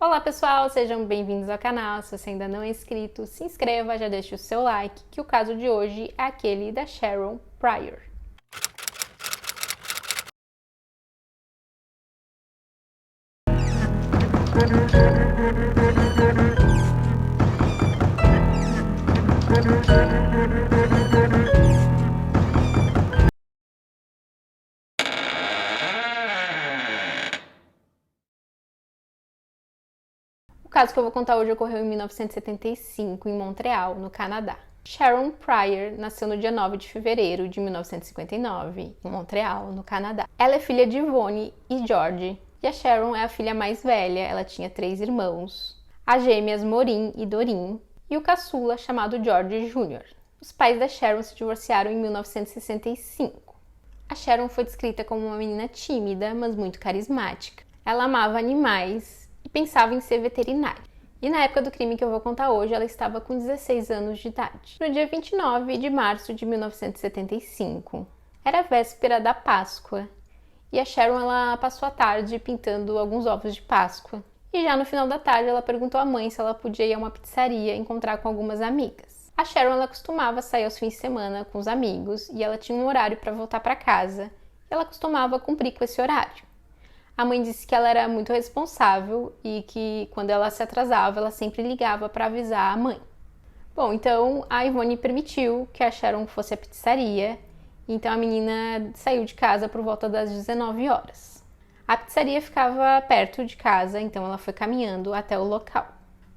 Olá pessoal, sejam bem-vindos ao canal. Se você ainda não é inscrito, se inscreva, já deixe o seu like, que o caso de hoje é aquele da Sharon Pryor. O caso que eu vou contar hoje ocorreu em 1975, em Montreal, no Canadá. Sharon Pryor nasceu no dia 9 de fevereiro de 1959, em Montreal, no Canadá. Ela é filha de Yvonne e George, e a Sharon é a filha mais velha. Ela tinha 3 irmãos, as gêmeas Maureen e Doreen, e o caçula chamado George Jr. Os pais da Sharon se divorciaram em 1965. A Sharon foi descrita como uma menina tímida, mas muito carismática. Ela amava animais e pensava em ser veterinária. E na época do crime que eu vou contar hoje, ela estava com 16 anos de idade. No dia 29 de março de 1975, era a véspera da Páscoa, e a Sharon ela passou a tarde pintando alguns ovos de Páscoa. E já no final da tarde, ela perguntou à mãe se ela podia ir a uma pizzaria encontrar com algumas amigas. A Sharon ela costumava sair aos fins de semana com os amigos e ela tinha um horário para voltar para casa. E ela costumava cumprir com esse horário. A mãe disse que ela era muito responsável e que quando ela se atrasava, ela sempre ligava para avisar a mãe. Bom, então a Yvonne permitiu que a Sharon fosse à pizzaria, então a menina saiu de casa por volta das 19 horas. A pizzaria ficava perto de casa, então ela foi caminhando até o local.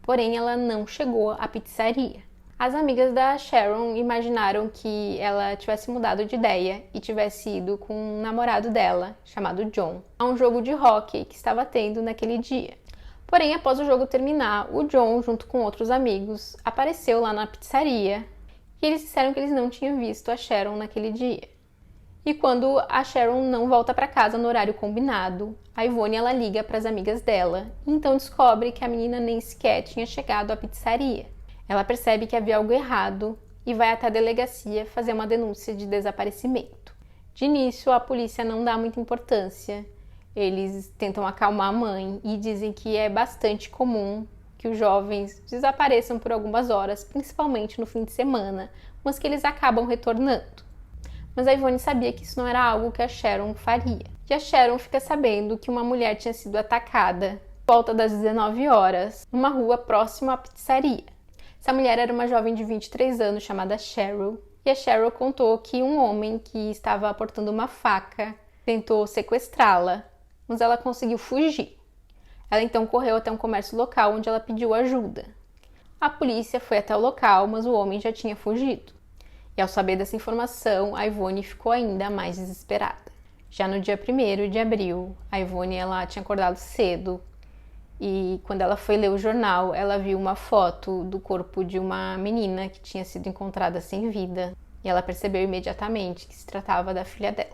Porém, ela não chegou à pizzaria. As amigas da Sharon imaginaram que ela tivesse mudado de ideia e tivesse ido com um namorado dela, chamado John, a um jogo de hóquei que estava tendo naquele dia. Porém, após o jogo terminar, o John, junto com outros amigos, apareceu lá na pizzaria e eles disseram que eles não tinham visto a Sharon naquele dia. E quando a Sharon não volta para casa no horário combinado, a Yvonne ela liga para as amigas dela e então descobre que a menina nem sequer tinha chegado à pizzaria. Ela percebe que havia algo errado e vai até a delegacia fazer uma denúncia de desaparecimento. De início, a polícia não dá muita importância. Eles tentam acalmar a mãe e dizem que é bastante comum que os jovens desapareçam por algumas horas, principalmente no fim de semana, mas que eles acabam retornando. Mas a Yvonne sabia que isso não era algo que a Sharon faria. E a Sharon fica sabendo que uma mulher tinha sido atacada por volta das 19 horas, numa rua próxima à pizzaria. Essa mulher era uma jovem de 23 anos chamada Cheryl, e a Cheryl contou que um homem que estava portando uma faca tentou sequestrá-la, mas ela conseguiu fugir. Ela então correu até um comércio local onde ela pediu ajuda. A polícia foi até o local, mas o homem já tinha fugido. E ao saber dessa informação, a Yvonne ficou ainda mais desesperada. Já no dia 1º de abril, a Yvonne ela tinha acordado cedo e quando ela foi ler o jornal, ela viu uma foto do corpo de uma menina que tinha sido encontrada sem vida e ela percebeu imediatamente que se tratava da filha dela.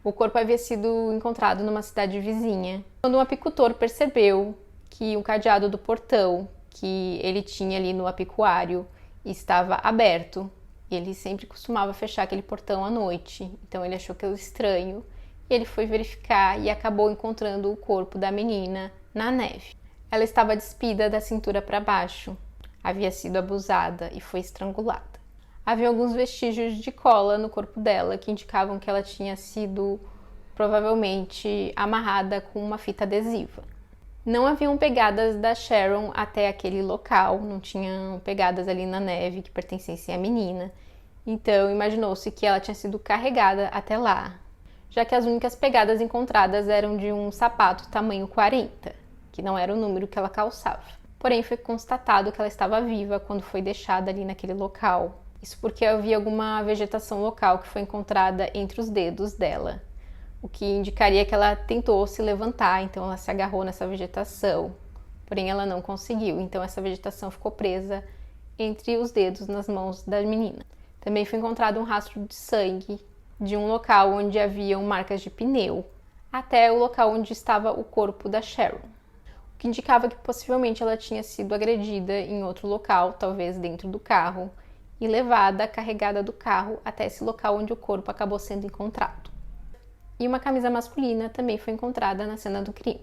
O corpo havia sido encontrado numa cidade vizinha. Quando um apicultor percebeu que o cadeado do portão que ele tinha ali no apicuário estava aberto, ele sempre costumava fechar aquele portão à noite, então ele achou aquilo estranho e ele foi verificar e acabou encontrando o corpo da menina na neve. Ela estava despida da cintura para baixo, havia sido abusada e foi estrangulada. Havia alguns vestígios de cola no corpo dela que indicavam que ela tinha sido provavelmente amarrada com uma fita adesiva. Não haviam pegadas da Sharon até aquele local, não tinham pegadas ali na neve que pertencessem à menina, então imaginou-se que ela tinha sido carregada até lá, já que as únicas pegadas encontradas eram de um sapato tamanho 40, que não era o número que ela calçava. Porém, foi constatado que ela estava viva quando foi deixada ali naquele local. Isso porque havia alguma vegetação local que foi encontrada entre os dedos dela, o que indicaria que ela tentou se levantar, então ela se agarrou nessa vegetação, porém ela não conseguiu, então essa vegetação ficou presa entre os dedos nas mãos da menina. Também foi encontrado um rastro de sangue de um local onde haviam marcas de pneu, até o local onde estava o corpo da Sharon, o que indicava que possivelmente ela tinha sido agredida em outro local, talvez dentro do carro, e levada, carregada do carro até esse local onde o corpo acabou sendo encontrado. E uma camisa masculina também foi encontrada na cena do crime.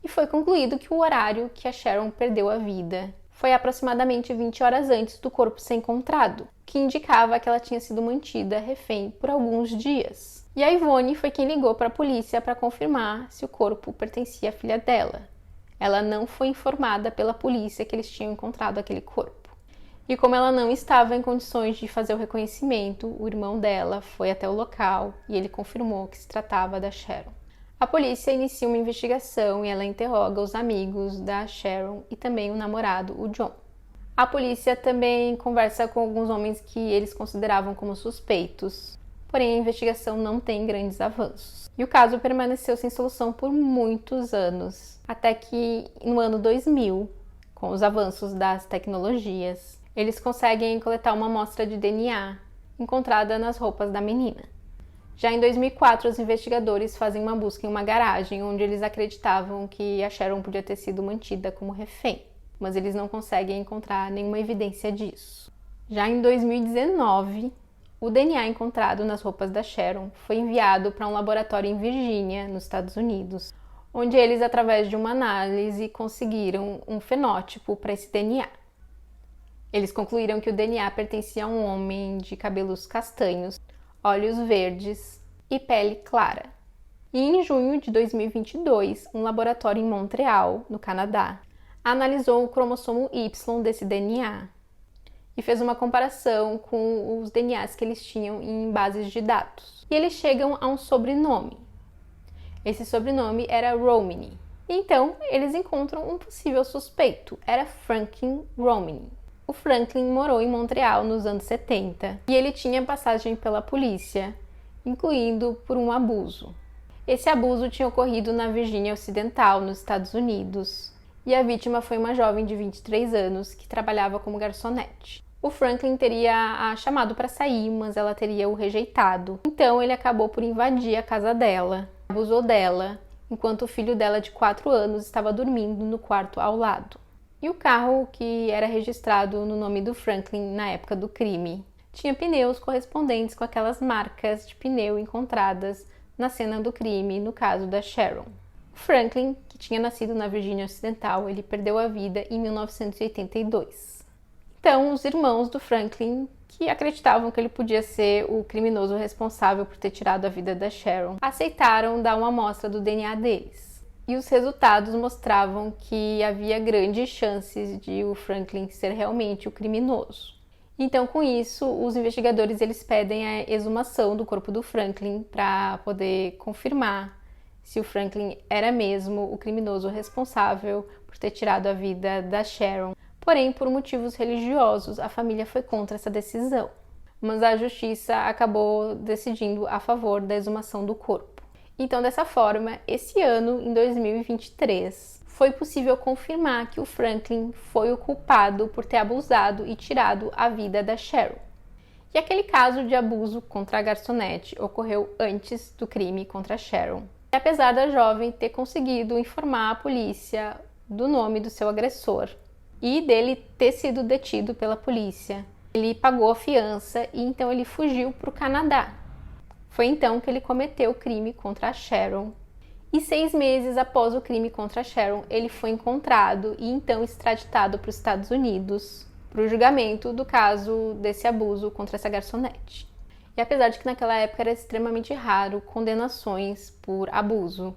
E foi concluído que o horário que a Sharon perdeu a vida foi aproximadamente 20 horas antes do corpo ser encontrado, que indicava que ela tinha sido mantida refém por alguns dias. E a Yvonne foi quem ligou para a polícia para confirmar se o corpo pertencia à filha dela. Ela não foi informada pela polícia que eles tinham encontrado aquele corpo. E como ela não estava em condições de fazer o reconhecimento, o irmão dela foi até o local e ele confirmou que se tratava da Sharon. A polícia inicia uma investigação e ela interroga os amigos da Sharon e também o namorado, o John. A polícia também conversa com alguns homens que eles consideravam como suspeitos, porém a investigação não tem grandes avanços. E o caso permaneceu sem solução por muitos anos, até que no ano 2000, com os avanços das tecnologias, eles conseguem coletar uma amostra de DNA encontrada nas roupas da menina. Já em 2004, os investigadores fazem uma busca em uma garagem onde eles acreditavam que a Sharon podia ter sido mantida como refém, mas eles não conseguem encontrar nenhuma evidência disso. Já em 2019, o DNA encontrado nas roupas da Sharon foi enviado para um laboratório em Virgínia, nos Estados Unidos, onde eles, através de uma análise, conseguiram um fenótipo para esse DNA. Eles concluíram que o DNA pertencia a um homem de cabelos castanhos, olhos verdes e pele clara. E em junho de 2022, um laboratório em Montreal, no Canadá, analisou o cromossomo Y desse DNA e fez uma comparação com os DNAs que eles tinham em bases de dados. E eles chegam a um sobrenome. Esse sobrenome era Romine. Então, eles encontram um possível suspeito. Era Franklin Romine. O Franklin morou em Montreal nos anos 70 e ele tinha passagem pela polícia, incluindo por um abuso. Esse abuso tinha ocorrido na Virgínia Ocidental, nos Estados Unidos, e a vítima foi uma jovem de 23 anos que trabalhava como garçonete. O Franklin teria a chamado para sair, mas ela teria o rejeitado. Então ele acabou por invadir a casa dela, abusou dela, enquanto o filho dela de 4 anos estava dormindo no quarto ao lado. E o carro, que era registrado no nome do Franklin na época do crime, tinha pneus correspondentes com aquelas marcas de pneu encontradas na cena do crime, no caso da Sharon. O Franklin, que tinha nascido na Virgínia Ocidental, ele perdeu a vida em 1982. Então, os irmãos do Franklin, que acreditavam que ele podia ser o criminoso responsável por ter tirado a vida da Sharon, aceitaram dar uma amostra do DNA deles. E os resultados mostravam que havia grandes chances de o Franklin ser realmente o criminoso. Então, com isso, os investigadores eles pedem a exumação do corpo do Franklin para poder confirmar se o Franklin era mesmo o criminoso responsável por ter tirado a vida da Sharon. Porém, por motivos religiosos, a família foi contra essa decisão. Mas a justiça acabou decidindo a favor da exumação do corpo. Então, dessa forma, esse ano, em 2023, foi possível confirmar que o Franklin foi o culpado por ter abusado e tirado a vida da Sharon. E aquele caso de abuso contra a garçonete ocorreu antes do crime contra a Sharon. E apesar da jovem ter conseguido informar a polícia do nome do seu agressor e dele ter sido detido pela polícia, ele pagou a fiança e então ele fugiu para o Canadá. Foi então que ele cometeu o crime contra a Sharon. E 6 meses após o crime contra a Sharon, ele foi encontrado e então extraditado para os Estados Unidos para o julgamento do caso desse abuso contra essa garçonete. E apesar de que naquela época era extremamente raro condenações por abuso,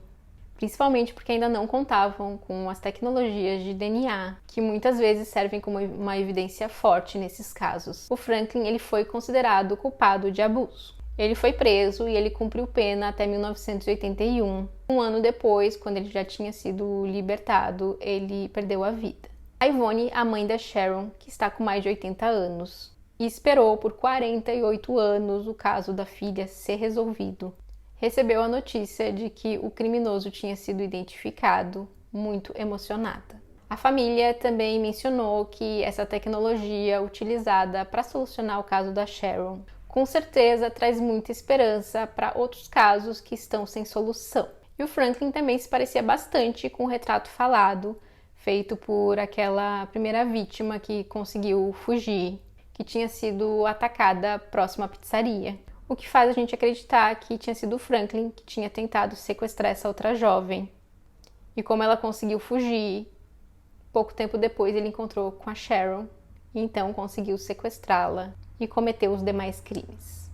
principalmente porque ainda não contavam com as tecnologias de DNA, que muitas vezes servem como uma evidência forte nesses casos, o Franklin ele foi considerado culpado de abuso. Ele foi preso e ele cumpriu pena até 1981. Um ano depois, quando ele já tinha sido libertado, ele perdeu a vida. A Yvonne, a mãe da Sharon, que está com mais de 80 anos, e esperou por 48 anos o caso da filha ser resolvido, recebeu a notícia de que o criminoso tinha sido identificado, muito emocionada. A família também mencionou que essa tecnologia utilizada para solucionar o caso da Sharon com certeza traz muita esperança para outros casos que estão sem solução. E o Franklin também se parecia bastante com o retrato falado, feito por aquela primeira vítima que conseguiu fugir, que tinha sido atacada próximo à pizzaria. O que faz a gente acreditar que tinha sido o Franklin que tinha tentado sequestrar essa outra jovem. E como ela conseguiu fugir, pouco tempo depois ele encontrou com a Sharon e então conseguiu sequestrá-la e cometeu os demais crimes.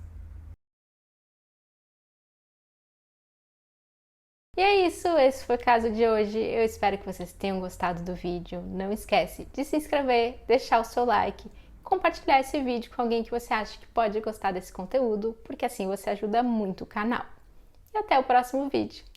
E é isso, esse foi o caso de hoje. Eu espero que vocês tenham gostado do vídeo. Não esquece de se inscrever, deixar o seu like, compartilhar esse vídeo com alguém que você acha que pode gostar desse conteúdo, porque assim você ajuda muito o canal. E até o próximo vídeo.